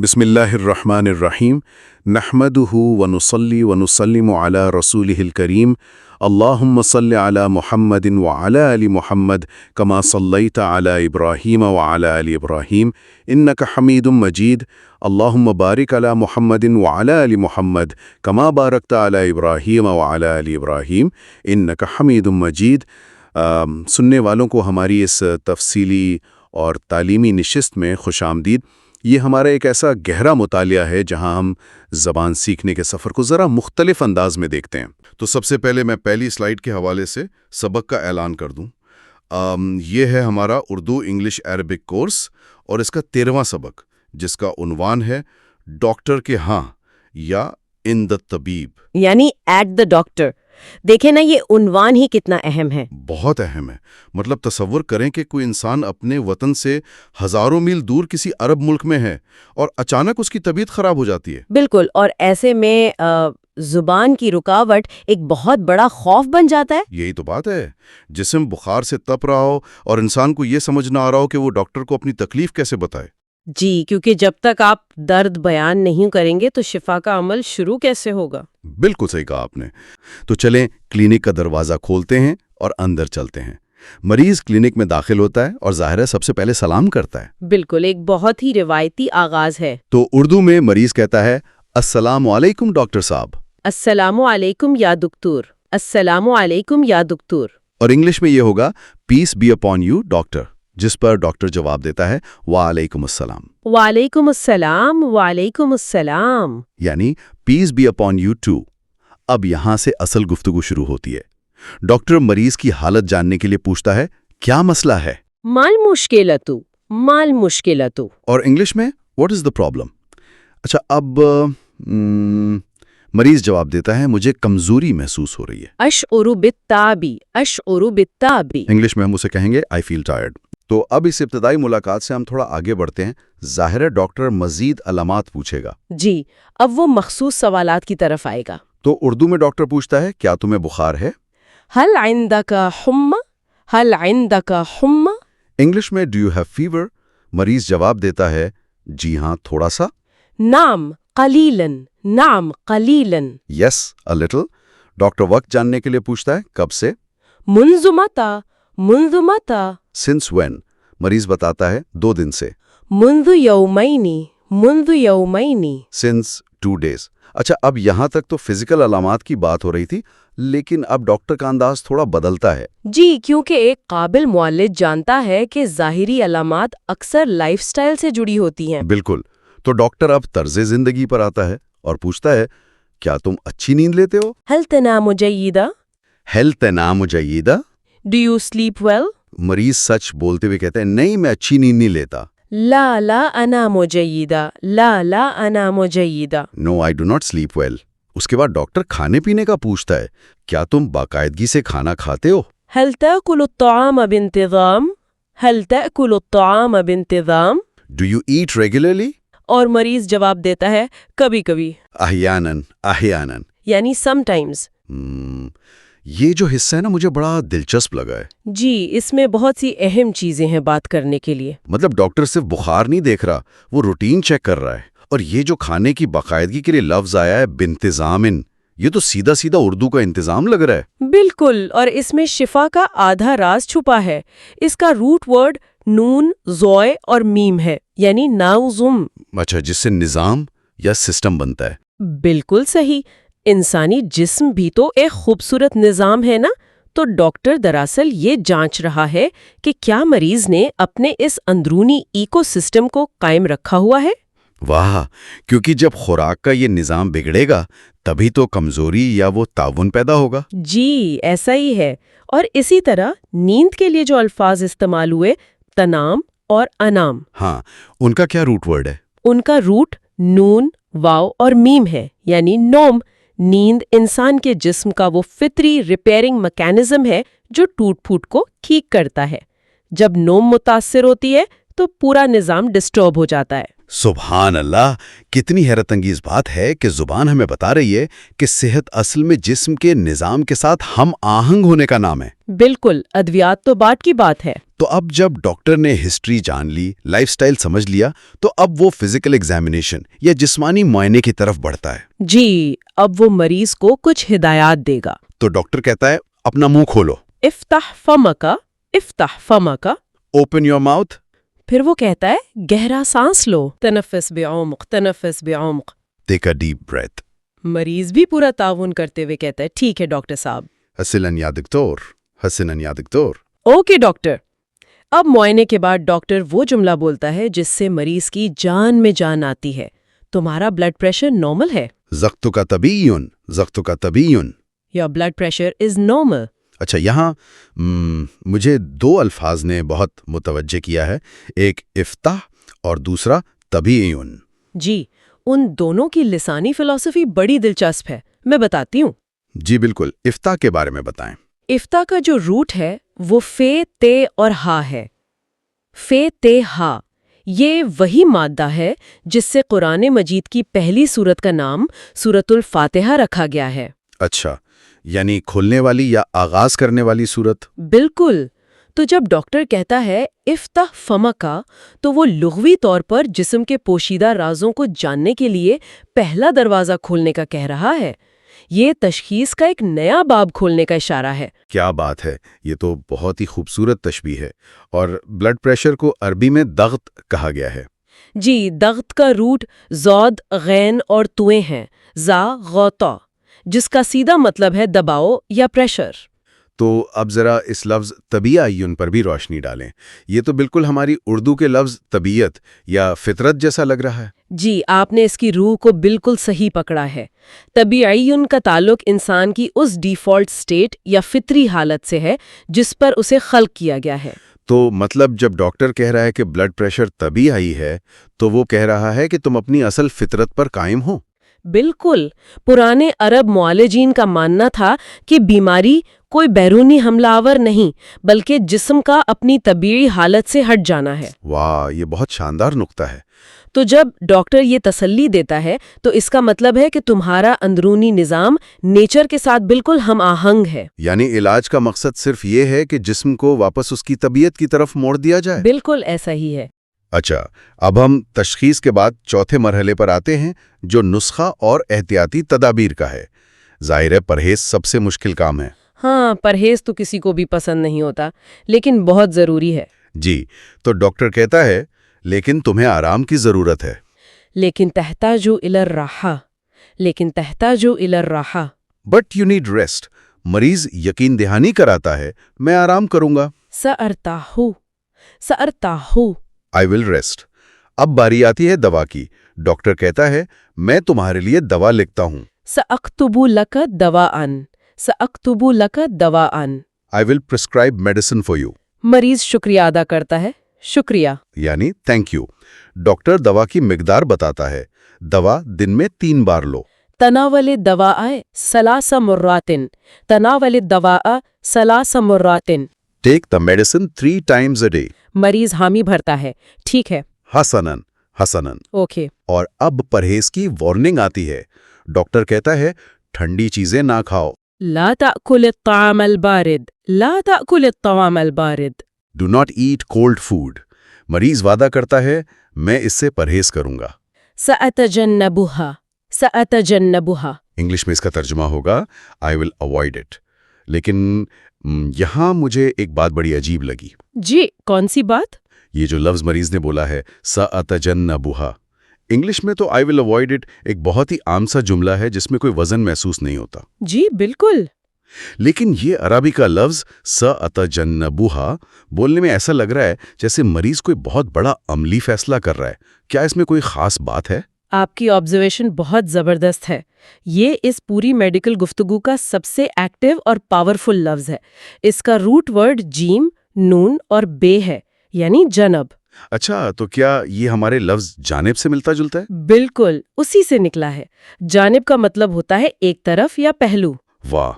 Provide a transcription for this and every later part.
بسم اللہ الرحمن الرحیم نحمدہ ونصلی ونسلم علی رسولہ الکریم اللہم صل علی محمد وعلی آل محمد کما صلیت علی ابراہیم وعلی آل ابراہیم انک حمید مجید اللہم بارک علی محمد وعلی آل محمد کما بارکت علی ابراہیم وعلی آل ابراہیم انک حمید مجید۔ سننے والوں کو ہماری اس تفصیلی اور تعلیمی نشست میں خوش آمدید۔ یہ ہمارا ایک ایسا گہرا مطالعہ ہے جہاں ہم زبان سیکھنے کے سفر کو ذرا مختلف انداز میں دیکھتے ہیں۔ تو سب سے پہلے میں پہلی سلائیڈ کے حوالے سے سبق کا اعلان کر دوں۔ یہ ہے ہمارا اردو انگلش عربک کورس اور اس کا 13واں سبق، جس کا عنوان ہے ڈاکٹر کے ہاں یا ان دا طبیب، یعنی ایٹ دا ڈاکٹر۔ دیکھیں نا، یہ عنوان ہی کتنا اہم ہے۔ بہت اہم ہے۔ مطلب تصور کریں کہ کوئی انسان اپنے وطن سے ہزاروں میل دور کسی عرب ملک میں ہے اور اچانک اس کی طبیعت خراب ہو جاتی ہے۔ بالکل، اور ایسے میں زبان کی رکاوٹ ایک بہت بڑا خوف بن جاتا ہے۔ یہی تو بات ہے، جسم بخار سے تپ رہا ہو اور انسان کو یہ سمجھ نہ آ رہا ہو کہ وہ ڈاکٹر کو اپنی تکلیف کیسے بتائے۔ جی، کیونکہ جب تک آپ درد بیان نہیں کریں گے تو شفا کا عمل شروع کیسے ہوگا؟ بالکل صحیح کہا آپ نے۔ تو چلیں کلینک کا دروازہ کھولتے ہیں اور اندر چلتے ہیں۔ مریض کلینک میں داخل ہوتا ہے اور ظاہر ہے سب سے پہلے سلام کرتا ہے۔ بالکل، ایک بہت ہی روایتی آغاز ہے۔ تو اردو میں مریض کہتا ہے السلام علیکم ڈاکٹر صاحب، السلام علیکم یا دکتور، السلام علیکم یا دکتور۔ اور انگلش میں یہ ہوگا peace be upon you doctor, جس پر ڈاکٹر جواب دیتا ہے وعلیکم السلام۔ وعلیکم السلام، وعلیکم السلام، یعنی peace be upon you too. اب یہاں سے اصل گفتگو شروع ہوتی ہے۔ ڈاکٹر مریض کی حالت جاننے کے لیے پوچھتا ہے کیا مسئلہ ہے، مال مشکلتو، مال مشکلتو۔ اور انگلش میں واٹ از دا پرابلم۔ اچھا، اب مریض جواب دیتا ہے مجھے کمزوری محسوس ہو رہی ہے۔ اشعر بالتعبی، اشعر بالتعبی۔ انگلش میں ہم اسے کہیں گے آئی فیل ٹائرڈ۔ تو اب اس ابتدائی ملاقات سے ہم تھوڑا آگے بڑھتے ہیں۔ ظاہر ہے ڈاکٹر مزید علامات پوچھے گا۔ جی، اب وہ مخصوص سوالات کی طرف آئے گا۔ تو اردو میں ڈاکٹر پوچھتا ہے کیا تمہیں بخار ہے؟ هل عندك حمى؟ هل عندك حمى؟ انگلش میں ڈو یو ہیو فیور؟ مریض جواب دیتا ہے جی ہاں تھوڑا سا۔ نعم قليلا، نعم قليلا۔ یس a little۔ ڈاکٹر وقت جاننے کے لیے پوچھتا ہے کب سے؟ منذ متى؟ منذ متى؟ since when؟ مریض بتاتا ہے 2 دن سے۔ منذ يومين، منذ يومين۔ since 2 days۔ اچھا، اب یہاں تک تو فزیکل علامات کی بات ہو رہی تھی، لیکن اب ڈاکٹر کا انداز تھوڑا بدلتا ہے۔ جی، کیونکہ ایک قابل معالج جانتا ہے کہ ظاہری علامات اکثر لائف سٹائل سے جڑی ہوتی ہیں۔ بالکل۔ تو ڈاکٹر اب طرز زندگی پر آتا ہے اور پوچھتا ہے کیا تم اچھی نیند لیتے ہو؟ هل تنام جيدا؟ Heel تنام جیدہ؟ Do you sleep well؟ مریض سچ بولتے ہوئے کہتے ہیں نہیں میں اچھی نیند نہیں لیتا۔ لا لا انام جيدا، لا لا انام جيدا۔ No I do not sleep well. اس کے بعد ڈاکٹر کھانے پینے کا پوچھتا ہے کیا تم باقاعدگی سے کھانا کھاتے ہو؟ هل تأكل الطعام بانتظام؟ هل تأكل الطعام بانتظام؟ Do you eat regularly? اور مریض جواب دیتا ہے کبھی کبھی، احیاناً احیاناً۔ یعنی سم ٹائمز۔ یہ جو حصہ ہے نا مجھے بڑا دلچسپ لگا ہے۔ جی، اس میں بہت سی اہم چیزیں ہیں بات کرنے کے لیے۔ مطلب ڈاکٹر صرف بخار نہیں دیکھ رہا، وہ روٹین چیک کر رہا ہے۔ اور یہ جو کھانے کی باقاعدگی کے لیے لفظ آیا ہے بانتظامن، یہ تو سیدھا سیدھا اردو کا انتظام لگ رہا ہے۔ بالکل، اور اس میں شفا کا آدھا راز چھپا ہے۔ اس کا روٹ ورڈ نون، زوئے اور میم ہے، یعنی ناظم۔ اچھا، جس سے نظام یا سسٹم بنتا ہے۔ بالکل صحیح۔ انسانی جسم بھی تو ایک خوبصورت نظام ہے نا، تو ڈاکٹر دراصل یہ جانچ رہا ہے کہ کیا مریض نے اپنے اس اندرونی ایکو سسٹم کو قائم رکھا ہوا ہے۔ واہ، کیونکہ جب خوراک کا یہ نظام بگڑے گا تبھی تو کمزوری یا وہ تعاون پیدا ہوگا۔ جی، ایسا ہی ہے۔ اور اسی طرح نیند کے لیے جو الفاظ استعمال ہوئے، تنام اور انام، ہاں، ان کا کیا روٹ ورڈ ہے؟ ان کا روٹ نون، واو اور میم ہے، یعنی نوم۔ نیند انسان کے جسم کا وہ فطری ریپیئرنگ میکانزم ہے جو ٹوٹ پھوٹ کو ٹھیک کرتا ہے۔ جب نوم متاثر ہوتی ہے تو پورا نظام ڈسٹرب ہو جاتا ہے۔ سبحان اللہ، کتنی حیرت انگیز بات ہے کہ زبان ہمیں بتا رہی ہے کہ صحت اصل میں جسم کے نظام کے ساتھ ہم آہنگ ہونے کا نام ہے۔ بالکل، ادویات تو بعد کی بات ہے۔ تو اب جب ڈاکٹر نے ہسٹری جان لی، لائف سٹائل سمجھ لیا، تو اب وہ فزیکل ایگزامینیشن یا جسمانی معائنے کی طرف بڑھتا ہے۔ جی، اب وہ مریض کو کچھ ہدایات دے گا۔ تو ڈاکٹر کہتا ہے اپنا منہ کھولو، افتح فمکا، افتح فمکا۔ Open your mouth. پھر وہ کہتا ہے گہرا سانس لو، تنفس بعمق، تنفس بعمق۔ ٹیک اے ڈیپ بریتھ۔ مریض بھی پورا تعاون کرتے ہوئے کہتا ہے ٹھیک ہے ڈاکٹر صاحب۔ حسناً یا دکتور، حسناً یا دکتور۔ Okay doctor. اب معائنے کے بعد ڈاکٹر وہ جملہ بولتا ہے جس سے مریض کی جان میں جان آتی ہے، تمہارا بلڈ پریشر نارمل ہے۔ ضغط کا طبیعیٌ، ضغط کا طبیعیٌ۔ Your blood pressure is normal. اچھا، یہاں مجھے دو الفاظ نے بہت متوجہ کیا ہے، ایک افتح اور دوسرا طبیعیٌ۔ جی، ان دونوں کی لسانی فلسفی بڑی دلچسپ ہے، میں بتاتی ہوں۔ جی بالکل، افتح کے بارے میں بتائیں۔ افتح کا جو روٹ ہے وہ فے، تے اور ہا ہے۔ فے، تے، ہا، یہ وہی مادہ ہے جس سے قرآن مجید کی پہلی سورت کا نام سورۃ الفاتحہ رکھا گیا ہے۔ اچھا، یعنی کھولنے والی یا آغاز کرنے والی صورت۔ بالکل۔ تو جب ڈاکٹر کہتا ہے افتح فمکا، تو وہ لغوی طور پر جسم کے پوشیدہ رازوں کو جاننے کے لیے پہلا دروازہ کھولنے کا کہہ رہا ہے۔ یہ تشخیص کا ایک نیا باب کھولنے کا اشارہ ہے۔ کیا بات ہے، یہ تو بہت ہی خوبصورت تشبیہ ہے۔ اور بلڈ پریشر کو عربی میں ضغط کہا گیا ہے۔ جی، ضغط کا روٹ ضاد، غین اور توئیں ہیں، زا، غوطا، جس کا سیدھا مطلب ہے دباؤ یا پریشر۔ تو اب ذرا اس لفظ طبیعیٌ پر بھی روشنی ڈالیں۔ یہ تو بالکل ہماری اردو کے لفظ طبیعت یا فطرت جیسا لگ رہا ہے۔ جی، آپ نے اس کی روح کو بالکل صحیح پکڑا ہے۔ طبیعیٌ کا تعلق انسان کی اس ڈیفالٹ سٹیٹ یا فطری حالت سے ہے جس پر اسے خلق کیا گیا ہے۔ تو مطلب جب ڈاکٹر کہہ رہا ہے کہ بلڈ پریشر طبیعی ہے، تو وہ کہہ رہا ہے کہ تم اپنی اصل فطرت پر قائم ہو۔ بالکل۔ پرانے عرب معالجین کا ماننا تھا کہ بیماری کوئی بیرونی حملہ آور نہیں، بلکہ جسم کا اپنی طبیعی حالت سے ہٹ جانا ہے۔ واہ، یہ بہت شاندار نقطہ ہے۔ تو جب ڈاکٹر یہ تسلی دیتا ہے تو اس کا مطلب ہے کہ تمہارا اندرونی نظام نیچر کے ساتھ بالکل ہم آہنگ ہے۔ یعنی علاج کا مقصد صرف یہ ہے کہ جسم کو واپس اس کی طبیعت کی طرف موڑ دیا جائے۔ بالکل ایسا ہی ہے۔ اچھا، اب ہم تشخیص کے بعد چوتھے مرحلے پر آتے ہیں، جو نسخہ اور احتیاطی تدابیر کا ہے۔ ظاہر ہے پرہیز سب سے مشکل کام ہے۔ ہاں، پرہیز تو کسی کو بھی پسند نہیں ہوتا، لیکن بہت ضروری ہے۔ جی، تو ڈاکٹر کہتا ہے لیکن تمہیں آرام کی ضرورت ہے۔ لیکن تحتاجو الی الراحہ، لیکن تحتاجو الی الراحہ۔ But you need rest. مریض یقین دہانی کراتا ہے میں آرام کروں گا۔ سأرتاحو، سأرتاحو۔ آئی ول ریسٹ۔ اب باری آتی ہے دوا کی۔ ڈاکٹر کہتا ہے میں تمہارے لیے دوا لکھتا ہوں۔ سأکتب لک دواءً، سأکتب لک دواءً۔ آئی ول پرسکرائب میڈیسن فار یو۔ مریض شکریہ ادا کرتا ہے، شکریہ۔ یعنی تھینک یو۔ ڈاکٹر دوا کی مقدار بتاتا ہے، دوا دن میں 3 بار لو۔ تناول الدواء 3 مرات، تناول الدواء 3 مرات۔ Take the medicine 3 times a day۔ مریض حامی بھرتا ہے، ٹھیک ہے، حسناً، حسناً۔ اوکے۔ اور اب پرہیز کی وارننگ آتی ہے۔ ڈاکٹر کہتا ہے ٹھنڈی چیزیں نہ کھاؤ۔ لا تأکل الطعام البارد، لا تأکل الطعام البارد۔ Do not eat cold food. مریض وعدہ کرتا ہے میں اس سے پرہیز کروں گا۔ سأتجنبها، سأتجنبها۔ انگلش میں اس کا ترجمہ ہوگا آئی ول اوائڈ اٹ۔ لیکن یہاں مجھے ایک بات بڑی عجیب لگی۔ جی، کون سی بات؟ یہ جو لفظ مریض نے بولا ہے سأتجنبها، انگلش میں تو آئی ول اوائڈ اٹ ایک بہت ہی عام سا جملہ ہے جس میں کوئی وزن محسوس نہیں ہوتا۔ جی بالکل۔ لیکن یہ عربی کا لفظ سأتجنبها بولنے میں ایسا لگ رہا ہے جیسے مریض کوئی بہت بڑا عملی فیصلہ کر رہا ہے۔ کیا اس میں کوئی خاص بات ہے؟ آپ کی آبزرویشن بہت زبردست ہے۔ یہ اس پوری میڈیکل گفتگو کا سب سے ایکٹیو اور پاورفل لفظ ہے۔ اس کا روٹ ورڈ جیم، نون اور بے ہے، یعنی جنب۔ اچھا، تو کیا یہ ہمارے لفظ جانب سے ملتا جلتا ہے؟ بالکل، اسی سے نکلا ہے۔ جانب کا مطلب ہوتا ہے ایک طرف یا پہلو۔ واہ،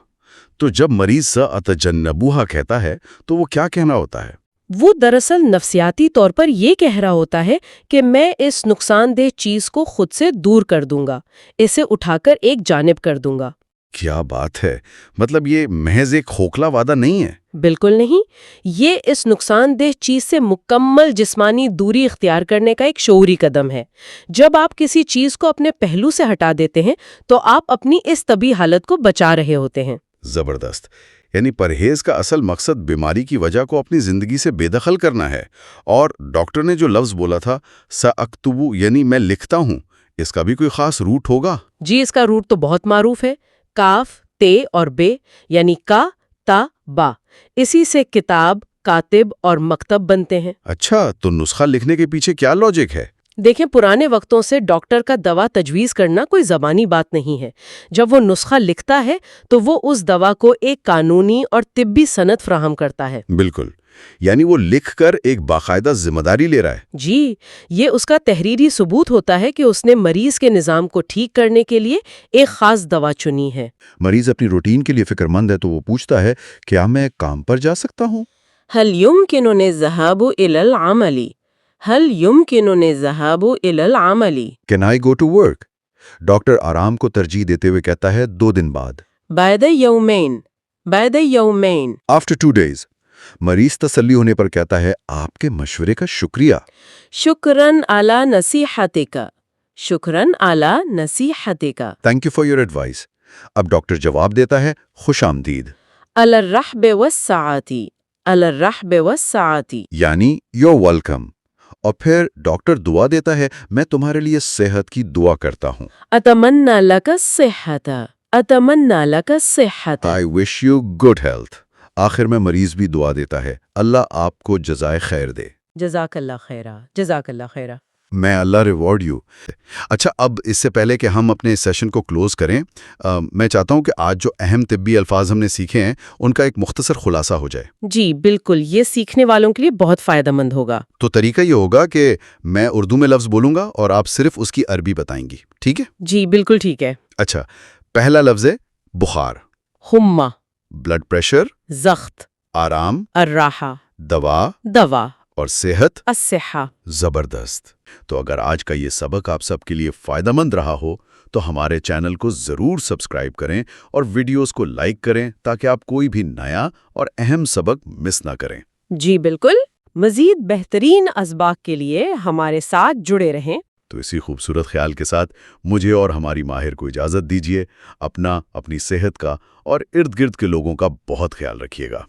تو جب مریض سأتجنبها کہتا ہے تو وہ کیا کہنا ہوتا ہے؟ وہ دراصل نفسیاتی طور پر یہ کہہ رہا ہوتا ہے کہ میں اس نقصان دہ چیز کو خود سے دور کر دوں گا، اسے اٹھا کر ایک جانب کر دوں گا۔ کیا بات ہے! مطلب یہ محض ایک کھوکھلا وعدہ نہیں ہے؟ بالکل نہیں، یہ اس نقصان دہ چیز سے مکمل جسمانی دوری اختیار کرنے کا ایک شعوری قدم ہے۔ جب آپ کسی چیز کو اپنے پہلو سے ہٹا دیتے ہیں تو آپ اپنی اس طبی حالت کو بچا رہے ہوتے ہیں۔ زبردست! یعنی پرہیز کا اصل مقصد بیماری کی وجہ کو اپنی زندگی سے بے دخل کرنا ہے، اور ڈاکٹر نے جو لفظ بولا تھا سَأَكْتُبُ یعنی میں لکھتا ہوں، اس کا بھی کوئی خاص روٹ ہوگا؟ جی، اس کا روٹ تو بہت معروف ہے، کاف تے اور بے یعنی کا تا با، اسی سے کتاب، کاتب اور مکتب بنتے ہیں۔ اچھا، تو نسخہ لکھنے کے پیچھے کیا لاجک ہے؟ دیکھیں، پرانے وقتوں سے ڈاکٹر کا دوا تجویز کرنا کوئی زبانی بات نہیں ہے۔ جب وہ نسخہ لکھتا ہے تو وہ اس دوا کو ایک قانونی اور طبی سند فراہم کرتا ہے۔ بالکل، یعنی وہ لکھ کر ایک باقاعدہ ذمہ داری لے رہا ہے۔ جی، یہ اس کا تحریری ثبوت ہوتا ہے کہ اس نے مریض کے نظام کو ٹھیک کرنے کے لیے ایک خاص دوا چنی ہے۔ مریض اپنی روٹین کے لیے فکر مند ہے تو وہ پوچھتا ہے کیا میں کام پر جا سکتا ہوں؟ هل يمكنني الذهاب إلى العمل؟ هل يمكنني الذهاب إلى العمل؟ Can I go to work؟ Doctor آرام کو ترجیح دیتے ہوئے کہتا ہے 2 دن بعد، بعد يومين، بعد يومين۔ after 2 days۔ مریض تسلی ہونے پر کہتا ہے آپ کے مشورے کا شکریہ۔ شکراً علی نصیحتک، شکراً علی نصیحتک۔ Thank you for your advice۔ اب ڈاکٹر جواب دیتا ہے خوش آمدید، علی الرحب والسعة، علی الرحب والسعة۔ یعنی you're welcome۔ اور پھر ڈاکٹر دعا دیتا ہے میں تمہارے لیے صحت کی دعا کرتا ہوں۔ اتمنى لك الصحة، اتمنى لك الصحة۔ I wish you good health۔ آخر میں مریض بھی دعا دیتا ہے اللہ آپ کو جزائے خیر دے۔ جزاک اللہ خیرہ، جزاک اللہ خیرہ۔ میں اللہ ریوارڈ یو۔ اچھا، اب اس سے پہلے کہ ہم اپنے سیشن کو کلوز کریں، میں چاہتا ہوں کہ آج جو اہم طبی الفاظ ہم نے سیکھے ہیں ان کا ایک مختصر خلاصہ ہو جائے۔ جی بالکل، یہ سیکھنے والوں کے لیے بہت فائدہ مند ہوگا۔ تو طریقہ یہ ہوگا کہ میں اردو میں لفظ بولوں گا اور آپ صرف اس کی عربی بتائیں گی، ٹھیک ہے؟ جی بالکل ٹھیک ہے۔ اچھا، پہلا لفظ ہے بخار، حمہ، بلڈ پریشر، زخت، آرام، الراحہ، دوا دوا، اور صحت۔ الصحہ۔ زبردست! تو اگر آج کا یہ سبق آپ سب کے لیے فائدہ مند رہا ہو تو ہمارے چینل کو ضرور سبسکرائب کریں اور ویڈیوز کو لائک کریں تاکہ آپ کوئی بھی نیا اور اہم سبق مس نہ کریں۔ جی بالکل، مزید بہترین اسباق کے لیے ہمارے ساتھ جڑے رہیں۔ تو اسی خوبصورت خیال کے ساتھ مجھے اور ہماری ماہر کو اجازت دیجیے۔ اپنی صحت کا اور ارد گرد کے لوگوں کا بہت خیال رکھیے گا۔